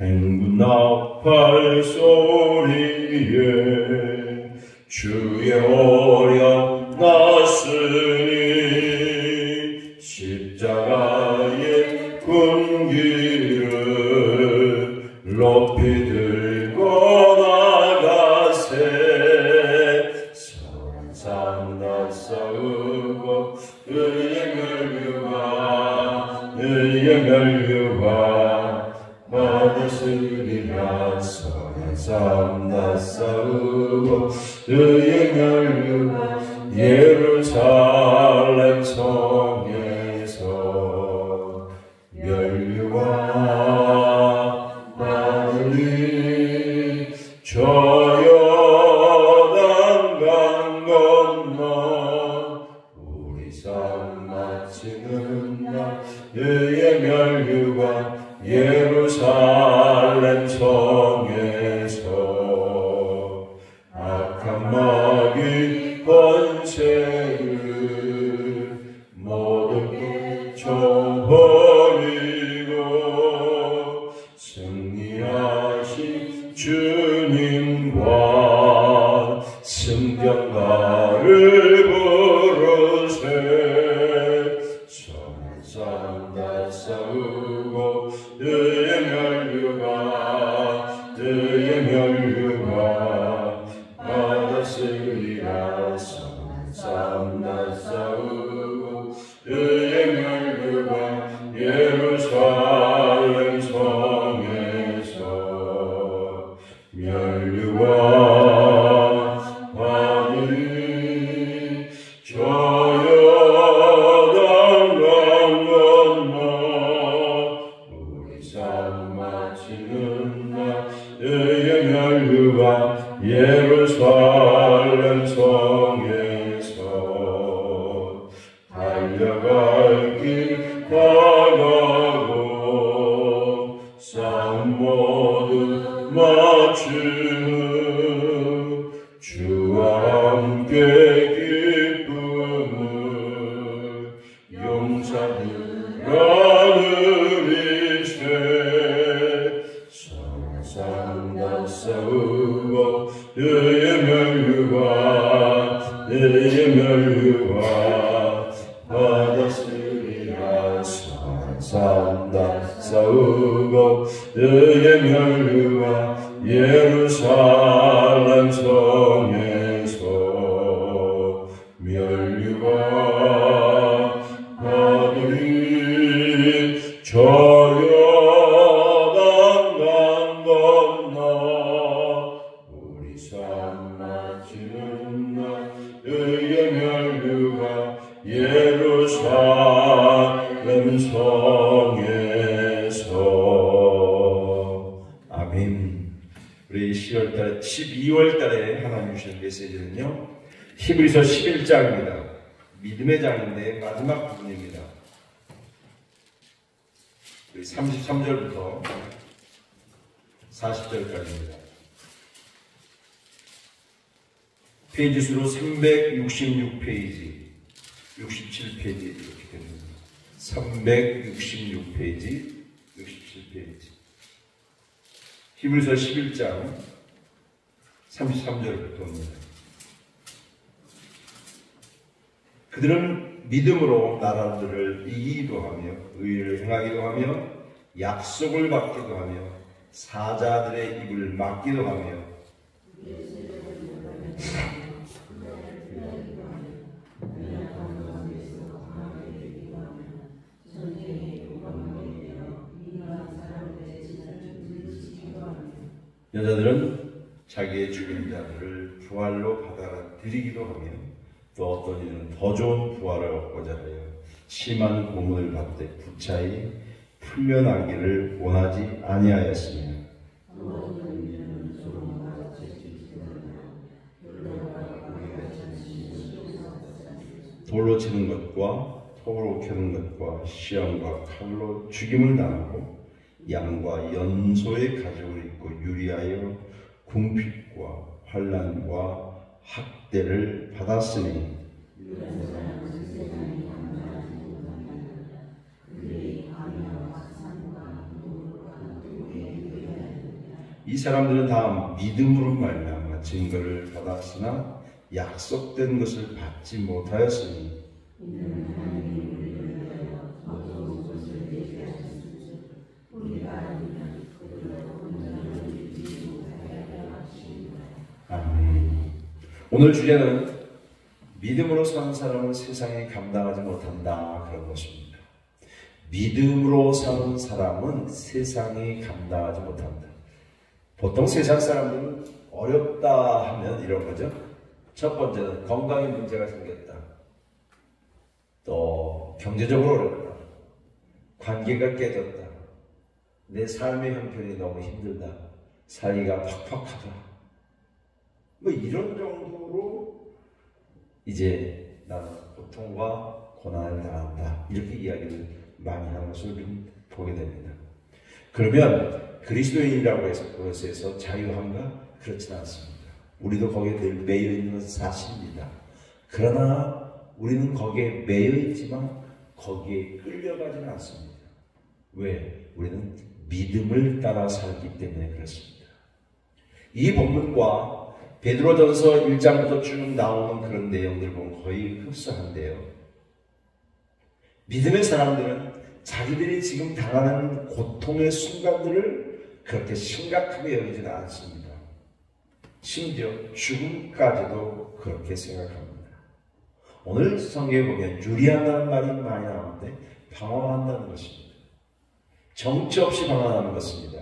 행군 나팔 소리에 주의 오력 났으니 십자가의 군기를 높이 들고 나가세. 선한 삶 다 싸우고 의의 멸류관 받으시리라. 선한 삶 다 싸우고 의의 멸류관 예루살렘 성에서 멸류관 받으리. 저 요단강 건너 우리 삶 마치는 날 의의 멸류관 예루살렘 성에서 악한 마귀 권세를 모두 쫓아버리고 승리하신 주님과 승전가를 부르세. 선한 삶 다 싸우고 의의 멸류관 받았으리라. 선한 삶 다 싸우고 의의 멸류관 예루살렘 성에서 멸류관 받으리. 저 요단강 건너 우리 삶 마치는 날 의의 멸류관 예루살렘 성에서 달려갈 길 다가고 싸움 모두 마치는 주와 함께 기쁨을 용사들 나누리세. 선한 삶 다 싸우고 의의 멸류관 받았으리라. 선한 삶 다 싸우고 의의 멸류관 예루살렘 성에서 멸류관 받으리. 저 요단강 건너 우리 삶 마치는 날 의의 멸류관 예루살렘 성에서. 아멘. 우리 12월달에 하나님 주신 메시지는요, 히브리서 11장입니다. 믿음의 장인데 마지막 부분입니다. 우리 33절부터 40절까지입니다. 페이지 수로 366페이지, 67페이지 이렇게 됩니다. 366페이지, 67페이지. 히브리서 11장 33절부터입니다. 그들은 믿음으로 나라들을 이기기도 하며 의를 행하기도 하며 약속을 받기도 하며 사자들의 입을 막기도 하며 여자들은 자기의 죽은 자들을 부활로 받아들이기도 하며 또 어떤 이는 더 좋은 부활을 얻고자 하여 심한 고문을 받되 구차히 풀려나기를 원하지 아니하였으며 돌로 치는 것과 톱으로 캐는 것과 시험과 칼로 죽임을 당하고 양과 연소의 가죽을 입고 유리하여 궁핍과 환난과 학대를 받았으니 이 사람들은 다 믿음으로 말미암아 증거를 받았으나 약속된 것을 받지 못하였으니 아멘. 오늘 주제는 믿음으로 사는 사람은 세상에 감당하지 못한다, 그런 것입니다. 믿음으로 사는 사람은 세상에 감당하지 못한다. 보통 세상 사람들은 어렵다 하면 이런 거죠. 첫 번째는 건강에 문제가 생겼다. 또 경제적으로 어렵다. 관계가 깨졌다. 내 삶의 형편이 너무 힘들다. 살기가 팍팍하다. 뭐 이런 정도로 이제 나는 고통과 고난을 당한다. 이렇게 이야기를 많이 하는 것을 보게 됩니다. 그러면 그리스도인이라고 해서 그것에서 자유한가? 그렇지는 않습니다. 우리도 거기에 늘 매여 있는 것은 사실입니다. 그러나 우리는 거기에 매여 있지만 거기에 끌려가지는 않습니다. 왜? 우리는 믿음을 따라 살기 때문에 그렇습니다. 이 본문과 베드로전서 1장부터 쭉 나오는 그런 내용들 보면 거의 흡사한데요. 믿음의 사람들은 자기들이 지금 당하는 고통의 순간들을 그렇게 심각하게 여기지는 않습니다. 심지어 죽음까지도 그렇게 생각합니다. 오늘 성경에 보면 유리한다는 말이 많이 나오는데 방황한다는 것입니다. 정처 없이 방황하는 것입니다.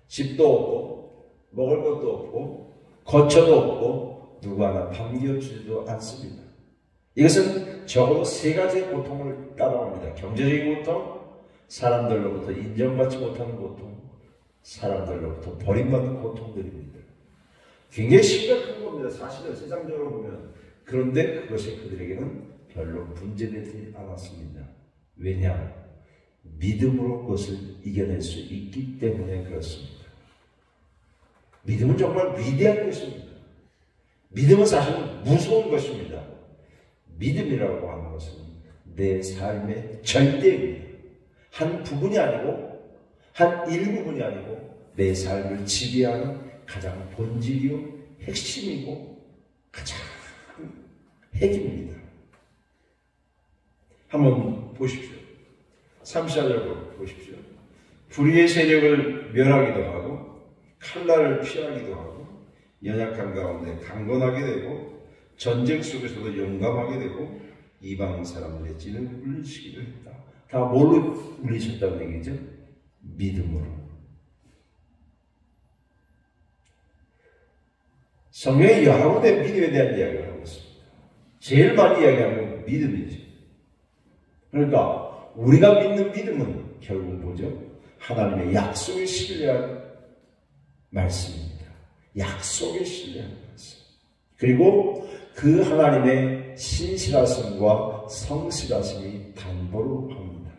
집도 없고 먹을 것도 없고 거처도 없고 누구 하나 반겨주지도 않습니다. 이것은 적어도 세 가지의 고통을 따라옵니다. 경제적인 고통, 사람들로부터 인정받지 못하는 고통, 사람들로부터 버림받는 고통들입니다. 굉장히 심각한 겁니다. 사실은 세상적으로 보면. 그런데 그것이 그들에게는 별로 문제되지 않았습니다. 왜냐? 믿음으로 그것을 이겨낼 수 있기 때문에 그렇습니다. 믿음은 정말 위대한 것입니다. 믿음은 사실은 무서운 것입니다. 믿음이라고 하는 것은 내 삶의 절대입니다. 한 부분이 아니고 한 일부분이 아니고 내 삶을 지배하는 가장 본질이요 핵심이고 가장 핵입니다. 한번 보십시오. 34절 보십시오. 불의의 세력을 멸하기도 하고 칼날을 피하기도 하고 연약한 가운데 강건하게 되고 전쟁 속에서도 용감하게 되고 이방 사람들의 찌를 물리치기도 했다. 다 뭘로 물리쳤다는 얘기죠? 믿음으로. 성경이 여러 군데 믿음에 대한 이야기를 하고 있습니다. 제일 많이 이야기하는 건 믿음이죠. 그러니까 우리가 믿는 믿음은 결국 뭐죠? 하나님의 약속에 신뢰한 말씀입니다. 약속에 신뢰한 말씀. 그리고 그 하나님의 신실하심과 성실하심이 담보로 합니다.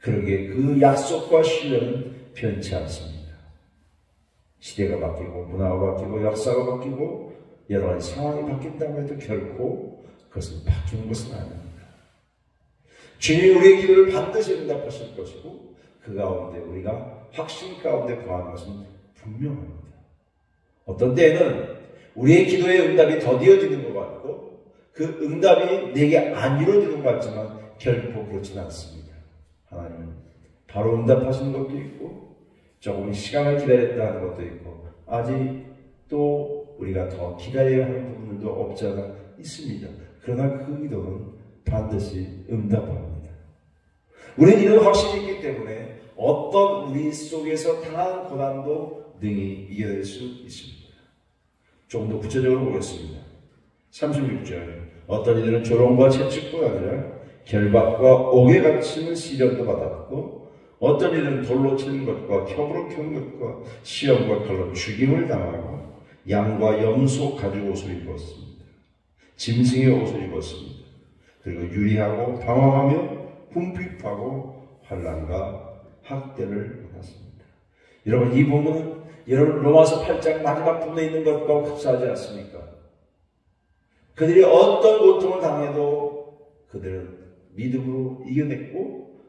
그러기에 그 약속과 신뢰는 변치 않습니다. 시대가 바뀌고 문화가 바뀌고 역사가 바뀌고 여러 가지 상황이 바뀐다고 해도 결코 그것은 바뀌는 것은 아닙니다. 주님이 우리의 기도를 반드시 응답하실 것이고 그 가운데 우리가 확신 가운데 거하는 것은 분명합니다. 어떤 때에는 우리의 기도의 응답이 더디어지는 것 같고 그 응답이 내게 안 이루어지는 것 같지만 결코 그렇지는 않습니다. 하나님은 바로 응답하시는 것도 있고 조금 시간을 기다렸다 하는 것도 있고 아직 또 우리가 더 기다려야 하는 부분들도 없지 않아 있습니다. 그러나 그 기도는 반드시 응답합니다. 우리는 이런 확신이 있기 때문에 어떤 우리 속에서 당한 고난도 능히 이겨낼 수 있습니다. 조금 더 구체적으로 보겠습니다. 36절 어떤 이들은 조롱과 채찍뿐 아니라 결박과 옥에 갇히는 시련도 받았고 어떤 이들은 돌로 치는 것과 켜으로 켜는 것과 시험과 칼로 죽임을 당하고 양과 염소 가죽 옷을 입었습니다. 짐승의 옷을 입었습니다. 그리고 유리하고 방황하며 궁핍하고 환난과 학대를 받았습니다. 여러분 이 본문은 여러분 로마서 8장 마지막 부분에 있는 것과 흡사하지 않습니까? 그들이 어떤 고통을 당해도 그들은 믿음으로 이겨냈고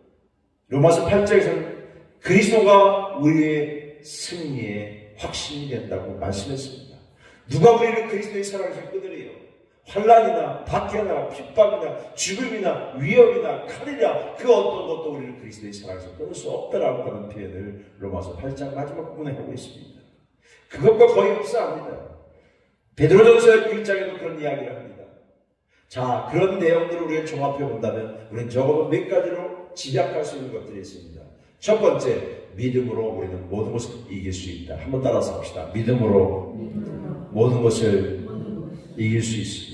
로마서 8장에서는 그리스도가 우리의 승리의 확신이 된다고 말씀했습니다. 누가 우리를 그리스도의 사랑에서 끊으리요? 환난이나 박해나 핍박이나 죽음이나 위협이나 칼이나 그 어떤 것도 우리를 그리스도의 사랑에서 끊을 수 없다라고 하는 표현을 로마서 8장 마지막 부분에 하고 있습니다. 그것과 거의 흡사합니다. 베드로전서 1장에도 그런 이야기를 합니다. 자, 그런 내용들을 우리가 종합해 본다면 우리는 적어도 몇 가지로 집약할 수 있는 것들이 있습니다. 첫 번째, 믿음으로 우리는 모든 것을 이길 수 있다. 한번 따라서 합시다. 믿음으로 모든 것을 이길 수 있습니다.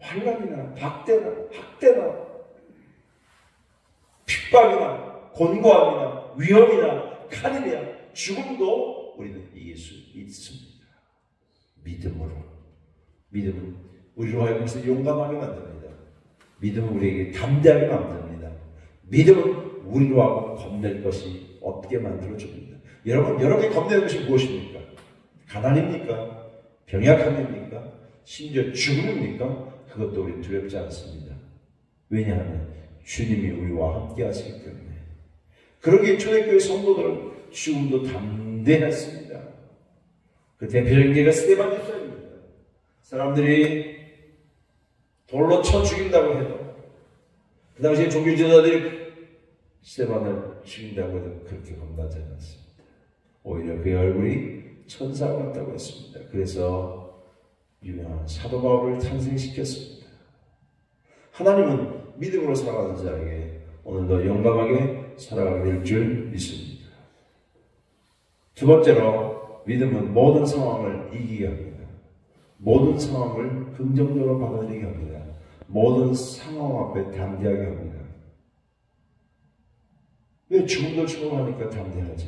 환난이나 학대나 핍박이나 곤고함이나 위험이나 칼이나 죽음도 우리는 이길 수 있습니다. 믿음은 우리로 하여금 용감하게 만듭니다. 믿음은 우리에게 담대하게 만듭니다. 믿음은 우리로 하고 겁낼 것이 없게 만들어줍니다. 여러분, 여러분이 겁내는 것이 무엇입니까? 가난입니까? 병약함입니까? 심지어 죽음입니까? 그것도 우리 두렵지 않습니다. 왜냐하면 주님이 우리와 함께 하시기 때문에. 그러기에 초대교회 성도들은 죽음도 담대했습니다. 그 대표적인 예가 스데반 집사입니다. 사람들이 돌로 쳐 죽인다고 해도 그 당시에 종교 지도자들이 스데반을 죽인다고 해도 그렇게 겁나지 않았습니다. 오히려 그의 얼굴이 천사와 같다고 했습니다. 그래서 유명한 사도 바울을 탄생시켰습니다. 하나님은 믿음으로 살아가는 자에게 오늘도 용감하게 살아가게 될 줄 믿습니다. 두 번째로, 믿음은 모든 상황을 이기게 합니다. 모든 상황을 긍정적으로 받아들이게 합니다. 모든 상황 앞에 담대하게 합니다. 왜 죽음도 추구하니까 담대하죠?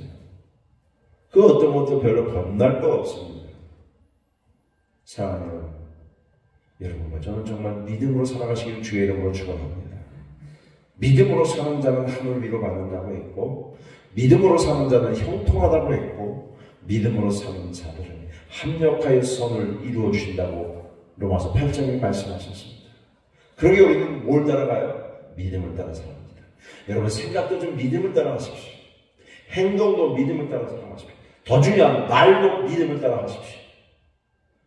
그 어떤 것도 별로 겁날 거 없습니다. 사랑하는 여러분과 저는 정말 믿음으로 살아가시기를 주의 이름으로 축원합니다. 믿음으로 사는 자는 하늘 위로 받는다고 했고, 믿음으로 사는 자는 형통하다고 했고, 믿음으로 사는 자들은 합력하여 선을 이루어 주신다고 로마서 8장에 말씀하셨습니다. 그러게 우리는 뭘 따라가요? 믿음을 따라 살아갑니다. 여러분, 생각도 좀 믿음을 따라 하십시오. 행동도 믿음을 따라 살아가십시오. 더 중요한 말도 믿음을 따라 하십시오.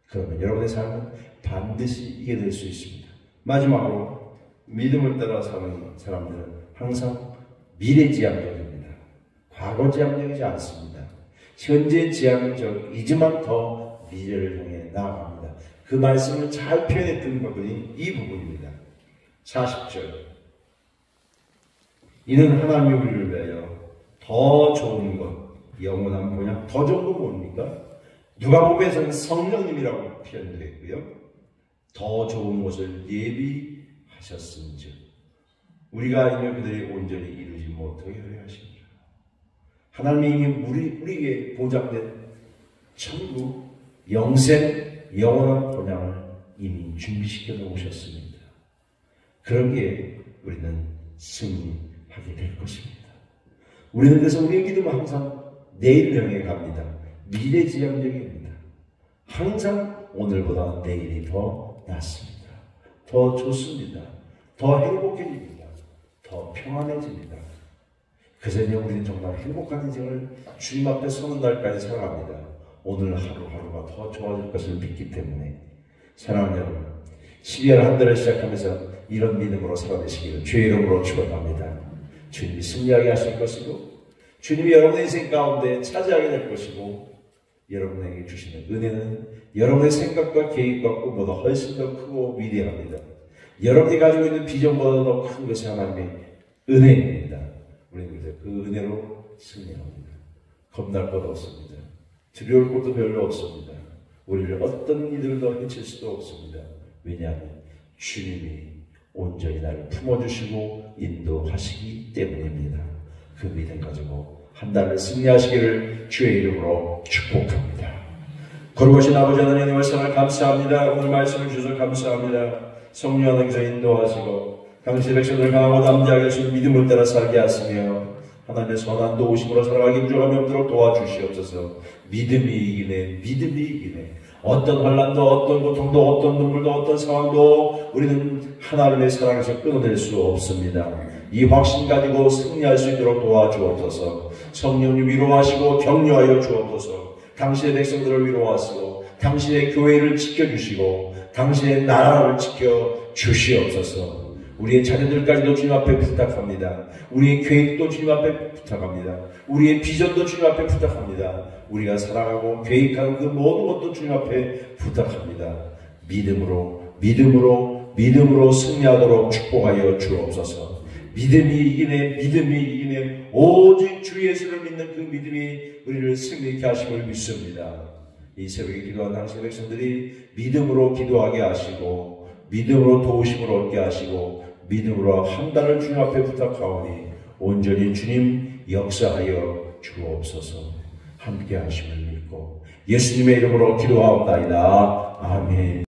그러면 여러분의 삶은 반드시 이게 될 수 있습니다. 마지막으로, 믿음을 따라 사는 사람들은 항상 미래지향적입니다. 과거지향적이지 않습니다. 현재지향적이지만 더 미래를 향해 나아갑니다. 그 말씀을 잘 표현했던 부분이 이 부분입니다. 40절. 이는 하나님이 우리를 위하여 더 좋은 것, 영원한 본향, 더 좋은 건 뭡니까? 누가복음에서는 성령님이라고 표현되었고요. 더 좋은 것을 예비하셨은즉 우리가 아니면 그들이 온전히 이루지 못하게 하려 하십니다. 하나님이 우리에게 보장된 천국, 영생, 영원한 본향을 이미 준비시켜 놓으셨습니다. 그러기에 우리는 승리하게 될 것입니다. 우리는 그래서 우리의 기도는 항상 내일을 향해 갑니다. 미래지향적입니다. 항상 오늘보다 내일이 더 낫습니다. 더 좋습니다. 더 행복해집니다. 더 평안해집니다. 그전에 우리는 정말 행복한 인생을 주님 앞에 서는 날까지 살아갑니다. 오늘 하루하루가 더 좋아질 것을 믿기 때문에. 사랑하는 여러분, 12월 한 달을 시작하면서 이런 믿음으로 살아내시기를 주의 이름으로 축원합니다. 주님이 승리하게 하실 것이고, 주님이 여러분의 인생 가운데 차지하게 될 것이고, 여러분에게 주시는 은혜는 여러분의 생각과 계획과 꿈보다 훨씬 더 크고 위대합니다. 여러분이 가지고 있는 비전보다 더 큰 것이 하나님의 은혜입니다. 우리는 이제 그 은혜로 승리합니다. 겁날 것 없습니다. 두려울 것도 별로 없습니다. 우리를 어떤 이들도 해칠 수도 없습니다. 왜냐하면 주님이 온전히 나를 품어주시고 인도하시기 때문입니다. 그 믿음 가지고 한 달을 승리하시기를 주의 이름으로 축복합니다. 거룩하신 아버지 하나님의 사랑을 감사합니다. 오늘 말씀을 주셔서 감사합니다. 성령 하나님께서 인도하시고 당신의 백성들 강하고 담대하게 하시는 믿음을 따라 살게 하시며 하나님의 선한 도우심으로 살아가기 부족함이 없도록 도와주시옵소서. 믿음이 이기네. 어떤 환난도, 어떤 고통도, 어떤 눈물도, 어떤 상황도 우리는 하나님의 사랑에서 끊어낼 수 없습니다. 이 확신 가지고 승리할 수 있도록 도와주옵소서. 성령님 위로하시고 격려하여 주옵소서. 당신의 백성들을 위로하시고 당신의 교회를 지켜주시고 당신의 나라를 지켜주시옵소서. 우리의 자녀들까지도 주님 앞에 부탁합니다. 우리의 계획도 주님 앞에 부탁합니다. 우리의 비전도 주님 앞에 부탁합니다. 우리가 살아가고 계획하는 그 모든 것도 주님 앞에 부탁합니다. 믿음으로 승리하도록 축복하여 주옵소서. 믿음이 이기네. 오직 주 예수를 믿는 그 믿음이 우리를 승리케 하심을 믿습니다. 이 새벽에 기도한 당신의 백성들이 믿음으로 기도하게 하시고 믿음으로 도우심을 얻게 하시고 믿음으로 한달을 주님 앞에 부탁하오니 온전히 주님 역사하여 주옵소서. 함께 하심을 믿고 예수님의 이름으로 기도하옵나이다. 아멘.